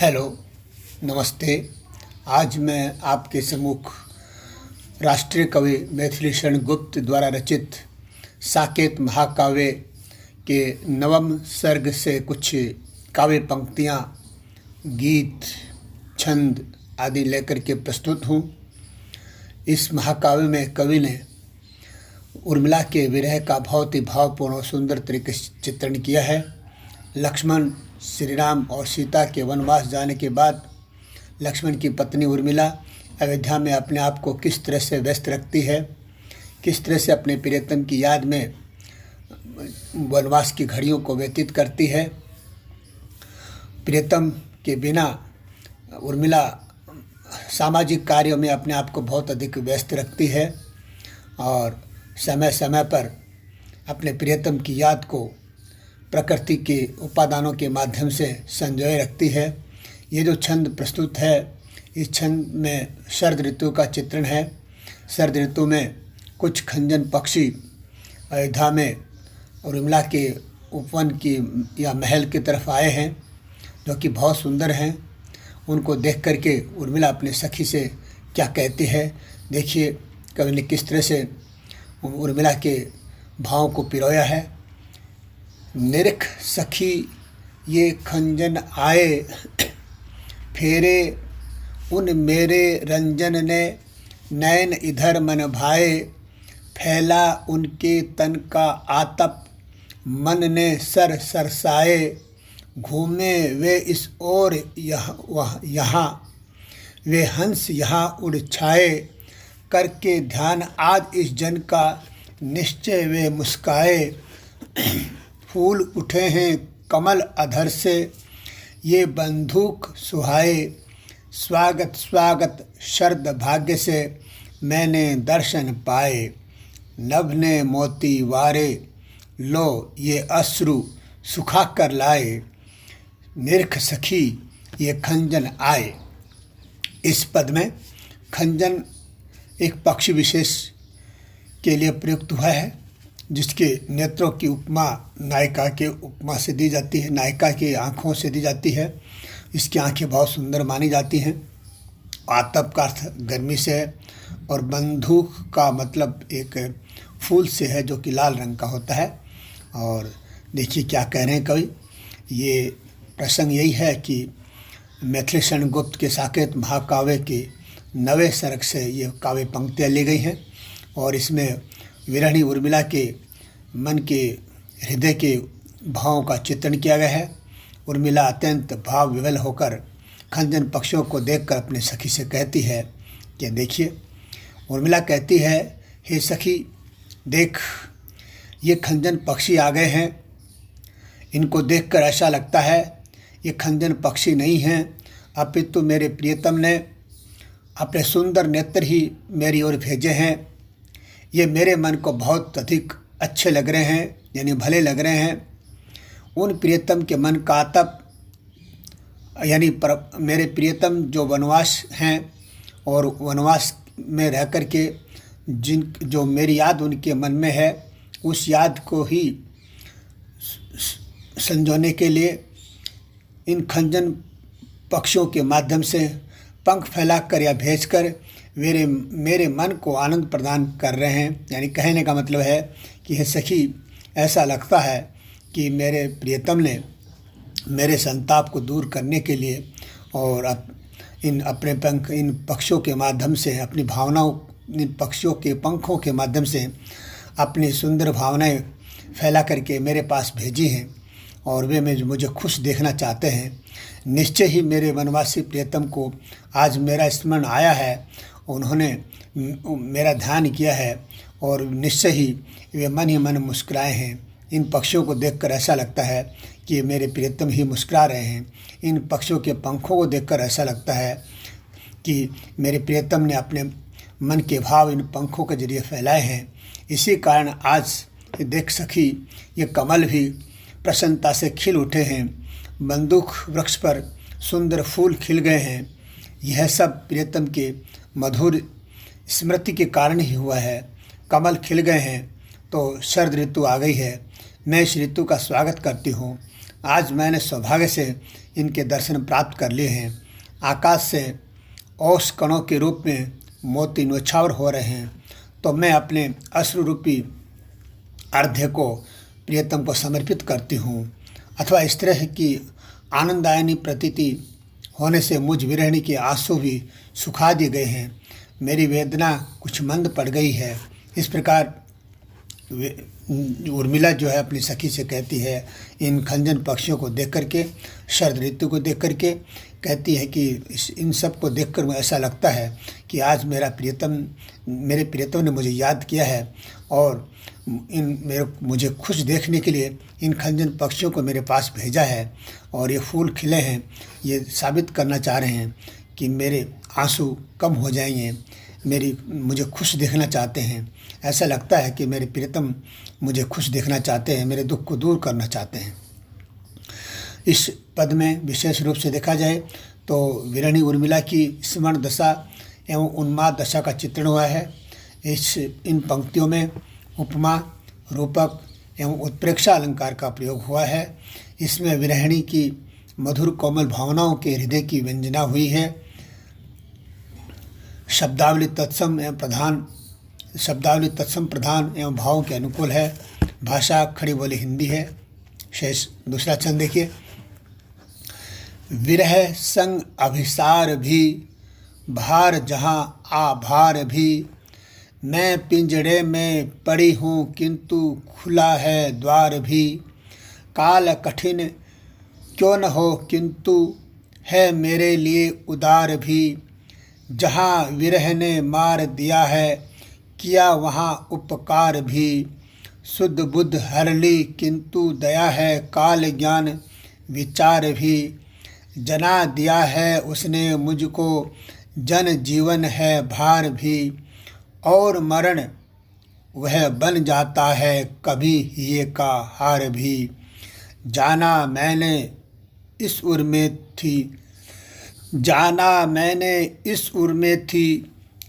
Hello, नमस्ते। आज मैं आपके सम्मुख राष्ट्रीय कवि मैथिली शरण गुप्त द्वारा रचित साकेत महाकाव्य के नवम सर्ग से कुछ काव्य पंक्तियाँ, गीत, छंद आदि लेकर के प्रस्तुत हूँ। इस महाकाव्य में कवि ने उर्मिला के विरह का बहुत ही भावपूर्ण और सुंदर तरीके से चित्रण किया है। लक्ष्मण, श्री राम और सीता के वनवास जाने के बाद लक्ष्मण की पत्नी उर्मिला अयोध्या में अपने आप को किस तरह से व्यस्त रखती है, किस तरह से अपने प्रियतम की याद में वनवास की घड़ियों को व्यतीत करती है। प्रियतम के बिना उर्मिला सामाजिक कार्यों में अपने आप को बहुत अधिक व्यस्त रखती है और समय समय पर अपने प्रियतम की याद को प्रकृति के उपादानों के माध्यम से संजोए रखती है। ये जो छंद प्रस्तुत है, इस छंद में शरद ऋतु का चित्रण है। शरद ऋतु में कुछ खंजन पक्षी अयोध्या में उर्मिला के उपवन की या महल की तरफ आए हैं, जो कि बहुत सुंदर हैं। उनको देख करके उर्मिला अपने सखी से क्या कहती है, देखिए कवि ने किस तरह से उर्मिला के भावों को पिरोया है। निरख सखी ये खंजन आए, फेरे उन मेरे रंजन ने, नैन इधर मन भाए, फैला उनके तन का आतप, मन ने सर सरसाए, घूमे वे इस ओर यहाँ, वे हंस यहाँ उड़ छाए, करके ध्यान आज इस जन का, निश्चय वे मुस्काए, फूल उठे हैं कमल अधर से, ये बंदूक सुहाए, स्वागत स्वागत शरद भाग्य से, मैंने दर्शन पाए, नभ ने मोती वारे, लो ये अश्रु सुखा कर लाए, निरख सखी ये खंजन आए। इस पद में खंजन एक पक्षी विशेष के लिए प्रयुक्त हुआ है, जिसके नेत्रों की उपमा नायिका के उपमा से दी जाती है, नायिका की आँखों से दी जाती है। इसकी आँखें बहुत सुंदर मानी जाती हैं। आतप का अर्थ गर्मी से है और बंदूक का मतलब एक फूल से है, जो कि लाल रंग का होता है। और देखिए क्या कह रहे हैं कवि। ये प्रसंग यही है कि मैथिली शरण गुप्त के साकेत महाकाव्य के नवे सर्ग से ये काव्य पंक्तियाँ ली गई हैं और इसमें विरहिणी उर्मिला के मन के हृदय के भावों का चित्रण किया गया है। उर्मिला अत्यंत भाव विवल होकर खंजन पक्षियों को देखकर अपने सखी से कहती है कि देखिए, उर्मिला कहती है, हे सखी देख, ये खंजन पक्षी आ गए हैं। इनको देखकर ऐसा लगता है ये खंजन पक्षी नहीं हैं, अपितु मेरे प्रियतम ने अपने सुंदर नेत्र ही मेरी ओर भेजे हैं। ये मेरे मन को बहुत अधिक अच्छे लग रहे हैं, यानी भले लग रहे हैं। उन प्रियतम के मन का आतप, यानी मेरे प्रियतम जो वनवास हैं और वनवास में रह कर के जो मेरी याद उनके मन में है, उस याद को ही संजोने के लिए इन खंजन पक्षियों के माध्यम से पंख फैलाकर या भेजकर मेरे मन को आनंद प्रदान कर रहे हैं। यानी कहने का मतलब है कि हे सखी, ऐसा लगता है कि मेरे प्रियतम ने मेरे संताप को दूर करने के लिए और इन पक्षियों के माध्यम से अपनी भावनाओं, इन पक्षियों के पंखों के माध्यम से अपनी सुंदर भावनाएं फैला करके मेरे पास भेजी हैं और वे मुझे खुश देखना चाहते हैं। निश्चय ही मेरे वनवासी प्रियतम को आज मेरा स्मरण आया है, उन्होंने मेरा ध्यान किया है और निश्चय ही वे मन ही मन मुस्कुराए हैं। इन पक्षियों को देखकर ऐसा लगता है कि मेरे प्रियतम ही मुस्कुरा रहे हैं। इन पक्षियों के पंखों को देखकर ऐसा लगता है कि मेरे प्रियतम ने अपने मन के भाव इन पंखों के जरिए फैलाए हैं। इसी कारण आज देख सखी, ये कमल भी प्रसन्नता से खिल उठे हैं, बंदूक वृक्ष पर सुंदर फूल खिल गए हैं। यह सब प्रियतम के मधुर स्मृति के कारण ही हुआ है। कमल खिल गए हैं तो शरद ऋतु आ गई है। मैं इस ऋतु का स्वागत करती हूँ। आज मैंने सौभाग्य से इनके दर्शन प्राप्त कर लिए हैं। आकाश से औष कणों के रूप में मोती न्योछावर हो रहे हैं, तो मैं अपने अश्रु रूपी अर्घ्य को प्रियतम को समर्पित करती हूँ। अथवा इस तरह की आनंदायनी प्रतीति होने से मुझ विरहिणी के आंसू भी सुखा दिए गए हैं। मेरी वेदना कुछ मंद पड़ गई है। इस प्रकार उर्मिला जो है अपनी सखी से कहती है, इन खंजन पक्षियों को देख करके, शरद ऋतु को देख करके कहती है कि इन सब को देखकर मुझे ऐसा लगता है कि आज मेरे प्रियतम ने मुझे याद किया है और मुझे खुश देखने के लिए इन खंजन पक्षियों को मेरे पास भेजा है और ये फूल खिले हैं, ये साबित करना चाह रहे हैं कि मेरे आंसू कम हो जाएंगे, मुझे खुश देखना चाहते हैं। ऐसा लगता है कि मेरे प्रियतम मुझे खुश देखना चाहते हैं, मेरे दुख को दूर करना चाहते हैं। इस पद में विशेष रूप से देखा जाए तो विरहिणी उर्मिला की स्मरण दशा एवं उन्माद दशा का चित्रण हुआ है। इन पंक्तियों में उपमा, रूपक एवं उत्प्रेक्षा अलंकार का प्रयोग हुआ है। इसमें विरहिणी की मधुर कोमल भावनाओं के हृदय की व्यंजना हुई है। शब्दावली तत्सम प्रधान एवं भावों के अनुकूल है। भाषा खड़ी बोली हिंदी है। शेष दूसरा छंद देखिए। विरह संग अभिसार भी, भार जहाँ आभार भी, मैं पिंजड़े में पड़ी हूँ किंतु खुला है द्वार भी। काल कठिन क्यों न हो किंतु है मेरे लिए उदार भी, जहाँ विरह ने मार दिया है किया वहाँ उपकार भी। शुद्ध बुद्ध हर ली किंतु दया है काल ज्ञान विचार भी, जना दिया है उसने मुझको जन जीवन है भार भी। और मरण वह बन जाता है कभी ये का हार भी, जाना मैंने इस उर में थी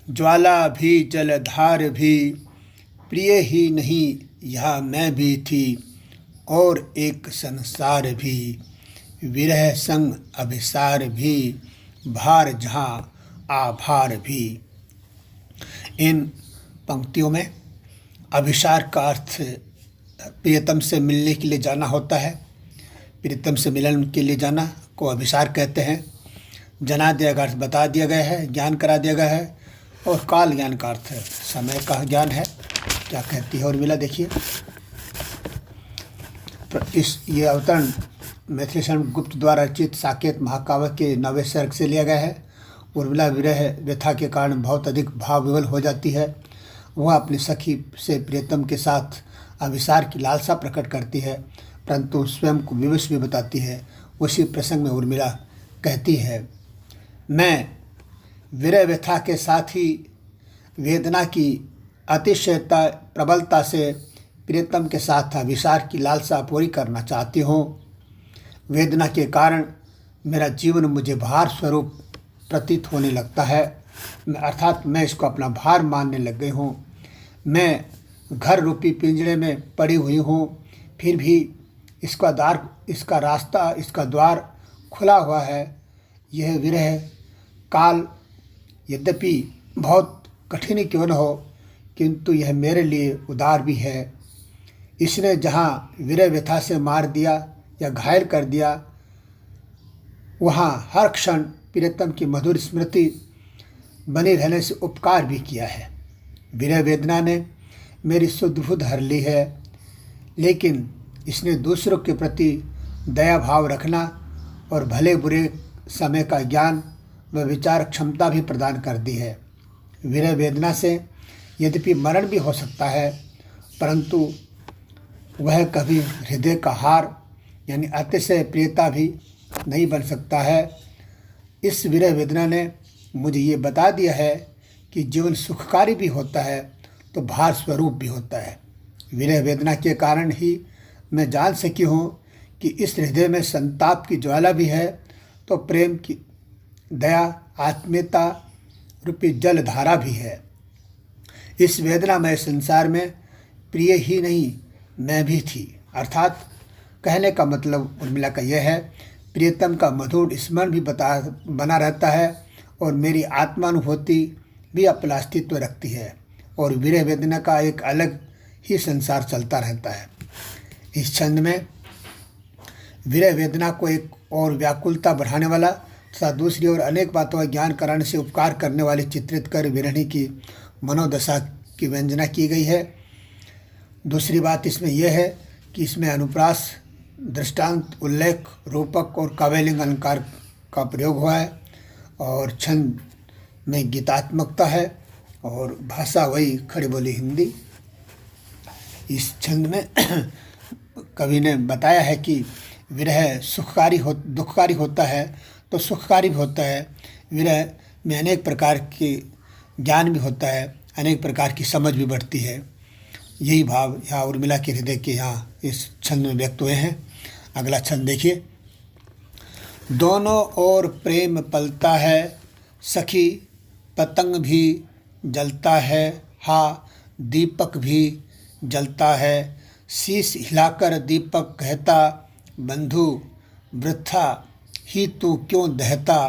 ज्वाला भी जलधार भी, प्रिय ही नहीं यह मैं भी थी और एक संसार भी। विरह संग अभिसार भी, भार जहाँ आभार भी। इन पंक्तियों में अभिसार का अर्थ प्रियतम से मिलने के लिए जाना होता है। प्रियतम से मिलन के लिए जाना को अभिसार कहते हैं। जना दिया का अर्थ बता दिया गया है, ज्ञान करा दिया गया है। और काल ज्ञान का अर्थ समय का ज्ञान है। क्या कहती है उर्मिला देखिए। ये अवतरण मैथिली शरण गुप्त द्वारा रचित साकेत महाकाव्य के 9वें सर्ग से लिया गया है। उर्मिला विरह व्यथा के कारण बहुत अधिक भाव विवल हो जाती है। वह अपनी सखी से प्रियतम के साथ अभिसार की लालसा प्रकट करती है, परंतु स्वयं को विवश भी बताती है। उसी प्रसंग में उर्मिला कहती है, मैं विरह व्यथा के साथ ही वेदना की अतिशयता प्रबलता से प्रियतम के साथ अभिसार की लालसा पूरी करना चाहती हूँ। वेदना के कारण मेरा जीवन मुझे भार स्वरूप प्रतीत होने लगता है, अर्थात मैं इसको अपना भार मानने लग गई हूँ। मैं घर रूपी पिंजरे में पड़ी हुई हूँ, फिर भी इसका द्वार खुला हुआ है। यह विरह काल यद्यपि बहुत कठिन क्यों न हो, किंतु यह मेरे लिए उदार भी है। इसने जहाँ विरह व्यथा से मार दिया या घायल कर दिया, वहाँ हर क्षण प्रियतम की मधुर स्मृति बनी रहने से उपकार भी किया है। विरह वेदना ने मेरी शुद्ध बुद्ध हर ली है, लेकिन इसने दूसरों के प्रति दया भाव रखना और भले बुरे समय का ज्ञान व विचार क्षमता भी प्रदान कर दी है। विरह वेदना से यद्यपि मरण भी हो सकता है, परंतु वह कभी हृदय का हार यानी अतिशय प्रियता भी नहीं बन सकता है। इस विरह वेदना ने मुझे ये बता दिया है कि जीवन सुखकारी भी होता है तो भार स्वरूप भी होता है। विरह वेदना के कारण ही मैं जान सकी हूँ कि इस हृदय में संताप की ज्वाला भी है तो प्रेम की दया आत्मीयता रूपी जलधारा भी है। इस वेदनामय संसार में प्रिय ही नहीं मैं भी थी। अर्थात कहने का मतलब उर्मिला का यह है, प्रियतम का मधुर स्मरण भी बना रहता है और मेरी आत्मानुभूति भी अपना अस्तित्व रखती है और विरह वेदना का एक अलग ही संसार चलता रहता है। इस छंद में विरह वेदना को एक और व्याकुलता बढ़ाने वाला तथा दूसरी ओर अनेक बातों का ज्ञान कराने से उपकार करने वाले चित्रित कर विरहिणी की मनोदशा की व्यंजना की गई है। दूसरी बात इसमें यह है कि इसमें अनुप्रास, दृष्टांत, उल्लेख, रूपक और काव्यलिंग अलंकार का प्रयोग हुआ है और छंद में गीतात्मकता है और भाषा वही खड़ी बोली हिंदी। इस छंद में कवि ने बताया है कि विरह दुखकारी होता है तो सुखकारी भी होता है। विरह में अनेक प्रकार के ज्ञान भी होता है, अनेक प्रकार की समझ भी बढ़ती है। यही भाव यहाँ उर्मिला के हृदय के यहाँ इस छंद में व्यक्त हुए हैं। अगला छंद देखिए। दोनों ओर प्रेम पलता है, सखी पतंग भी जलता है, हा दीपक भी जलता है। शीश हिलाकर दीपक कहता, बंधु वृथा ही तू क्यों दहता।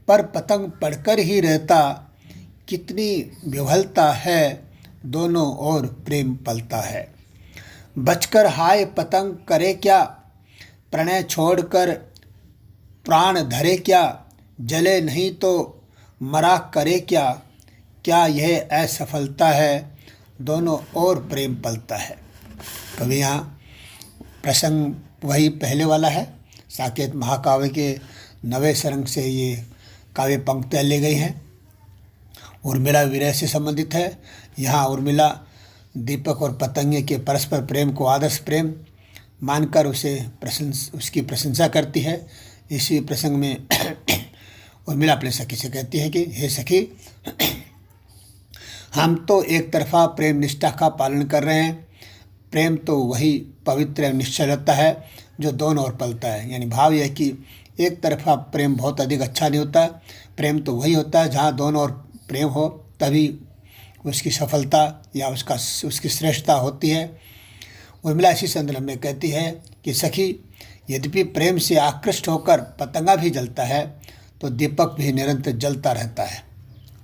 पर पतंग पढ़कर ही रहता, कितनी विह्वलता है, दोनों ओर प्रेम पलता है। बचकर हाय पतंग करे क्या, प्रणय छोड़कर प्राण धरे क्या। जले नहीं तो मरा करे क्या, क्या यह असफलता है, दोनों ओर प्रेम पलता है। कभी यहाँ प्रसंग वही पहले वाला है। साकेत महाकाव्य के 9वें सरंग से ये काव्य पंक्तियाँ ली गई हैं। उर्मिला विरह से संबंधित है। यहाँ उर्मिला दीपक और पतंगे के परस्पर प्रेम को आदर्श प्रेम मानकर उसकी प्रशंसा करती है। इसी प्रसंग में उर्मिला अपने सखी से कहती है कि हे सखी, हम तो एक तरफा प्रेम निष्ठा का पालन कर रहे हैं। प्रेम तो वही पवित्र एवं निश्चल रहता है जो दोनों ओर पलता है। यानी भाव यह कि एक तरफा प्रेम बहुत अधिक अच्छा नहीं होता। प्रेम तो वही होता है जहाँ दोनों ओर प्रेम हो, तभी उसकी सफलता या उसकी श्रेष्ठता होती है। उर्मिला इसी संदर्भ में कहती है कि सखी, यद्यपि प्रेम से आकृष्ट होकर पतंगा भी जलता है तो दीपक भी निरंतर जलता रहता है।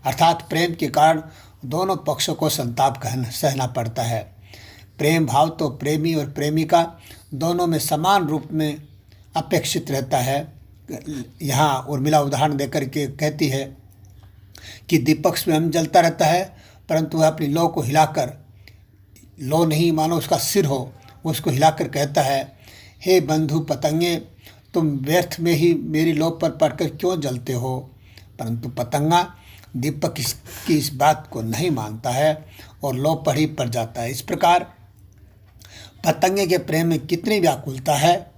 अर्थात प्रेम के कारण दोनों पक्षों को संताप सहना पड़ता है। प्रेम भाव तो प्रेमी और प्रेमिका दोनों में समान रूप में अपेक्षित रहता है। यहाँ उर्मिला उदाहरण देकर के कहती है कि दीपक स्वयं जलता रहता है, परंतु वह अपनी लौ को हिलाकर, लौ नहीं मानो उसका सिर हो, उसको हिलाकर कहता है, हे बंधु पतंगे, तुम व्यर्थ में ही मेरी लौ पर पड़कर क्यों जलते हो। परंतु पतंगा दीपक की इस बात को नहीं मानता है और लौ पर ही पड़ जाता है। इस प्रकार पतंगे के प्रेम में कितनी व्याकुलता है।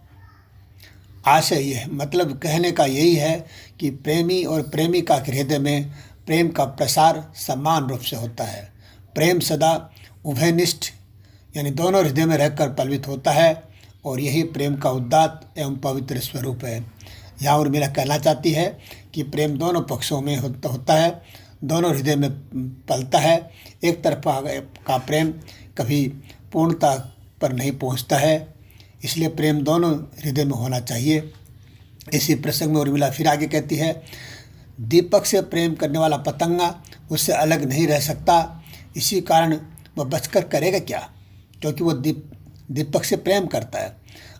आशय यह मतलब कहने का यही है कि प्रेमी और प्रेमिका के हृदय में प्रेम का प्रसार समान रूप से होता है। प्रेम सदा उभयनिष्ठ यानी दोनों हृदय में रहकर पल्वित होता है और यही प्रेम का उदात्त एवं पवित्र स्वरूप है। यहाँ उर्मिला कहना चाहती है कि प्रेम दोनों पक्षों में होता है, दोनों हृदय में पलता है। एक तरफा का प्रेम कभी पूर्णता पर नहीं पहुँचता है, इसलिए प्रेम दोनों हृदय में होना चाहिए। इसी प्रसंग में उर्मिला फिर आगे कहती है, दीपक से प्रेम करने वाला पतंगा उससे अलग नहीं रह सकता, इसी कारण वह बचकर करेगा क्या, क्योंकि वो दीपक से प्रेम करता है।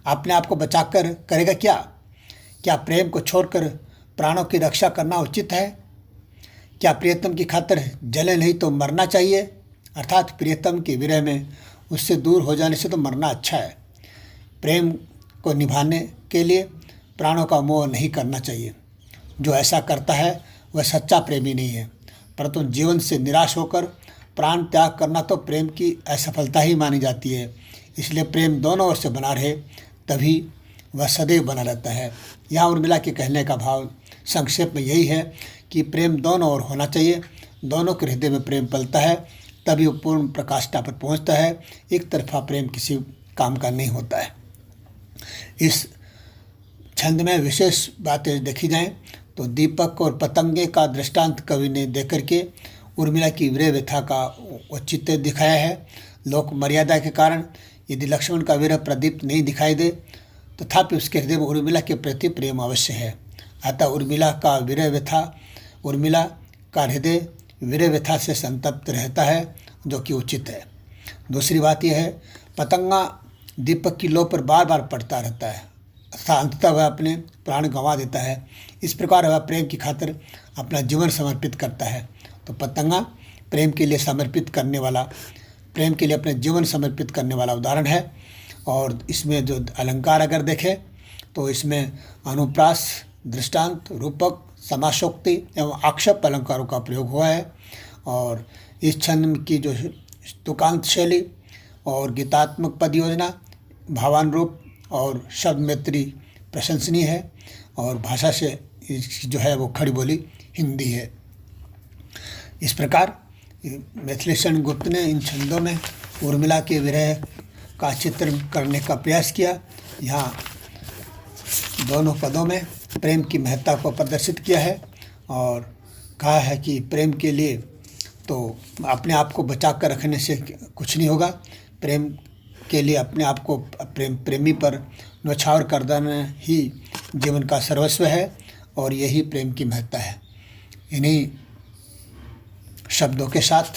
अपने आप को बचाकर करेगा क्या। क्या प्रेम को छोड़कर प्राणों की रक्षा करना उचित है। क्या प्रियतम की खातिर जले नहीं तो मरना चाहिए। अर्थात प्रियतम के विरह में उससे दूर हो जाने से तो मरना अच्छा है। प्रेम को निभाने के लिए प्राणों का मोह नहीं करना चाहिए। जो ऐसा करता है वह सच्चा प्रेमी नहीं है, परंतु जीवन से निराश होकर प्राण त्याग करना तो प्रेम की असफलता ही मानी जाती है। इसलिए प्रेम दोनों ओर से बना रहे, तभी वह सदैव बना रहता है। यहाँ उर्मिला के कहने का भाव संक्षेप में यही है कि प्रेम दोनों ओर होना चाहिए। दोनों के हृदय में प्रेम पलता है, तभी वो पूर्ण प्रकाष्ठा पर पहुँचता है। एक तरफा प्रेम किसी काम का नहीं होता है। इस छंद में विशेष बातें देखी जाएं तो दीपक और पतंगे का दृष्टांत कवि ने देकर के उर्मिला की विरह व्यथा का औचित्य दिखाया है। लोक मर्यादा के कारण यदि लक्ष्मण का विरह प्रदीप्त नहीं दिखाई दे तथापि उसके हृदय में उर्मिला के प्रति प्रेम अवश्य है। अतः उर्मिला का हृदय विरह व्यथा से संतप्त रहता है, जो कि उचित है। दूसरी बात यह है, पतंगा दीपक की लौ पर बार बार पड़ता रहता है तथा अंततः वह अपने प्राण गंवा देता है। इस प्रकार वह प्रेम की खातिर अपना जीवन समर्पित करता है। तो पतंगा प्रेम के लिए अपने जीवन समर्पित करने वाला उदाहरण है। और इसमें जो अलंकार अगर देखें तो इसमें अनुप्रास, दृष्टांत, रूपक, समासोक्ति एवं आक्षेप अलंकारों का प्रयोग हुआ है। और इस छंद की जो तुकांत शैली और गीतात्मक पद योजना, भावानुरूप और शब्द मैत्री प्रशंसनीय है। और भाषा से जो है वो खड़ी बोली हिंदी है। इस प्रकार मैथिली शरण गुप्त ने इन छंदों में उर्मिला के विरह का चित्र करने का प्रयास किया। यहाँ दोनों पदों में प्रेम की महत्ता को प्रदर्शित किया है और कहा है कि प्रेम के लिए तो अपने आप को बचा कर रखने से कुछ नहीं होगा। प्रेम के लिए अपने आप को प्रेमी पर न्यौछावर कर देना ही जीवन का सर्वस्व है और यही प्रेम की महत्ता है। इन्हीं शब्दों के साथ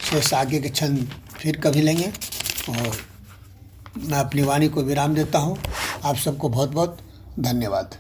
शेष आगे के छंद फिर कभी लेंगे और मैं अपनी वाणी को विराम देता हूँ। आप सबको बहुत बहुत धन्यवाद।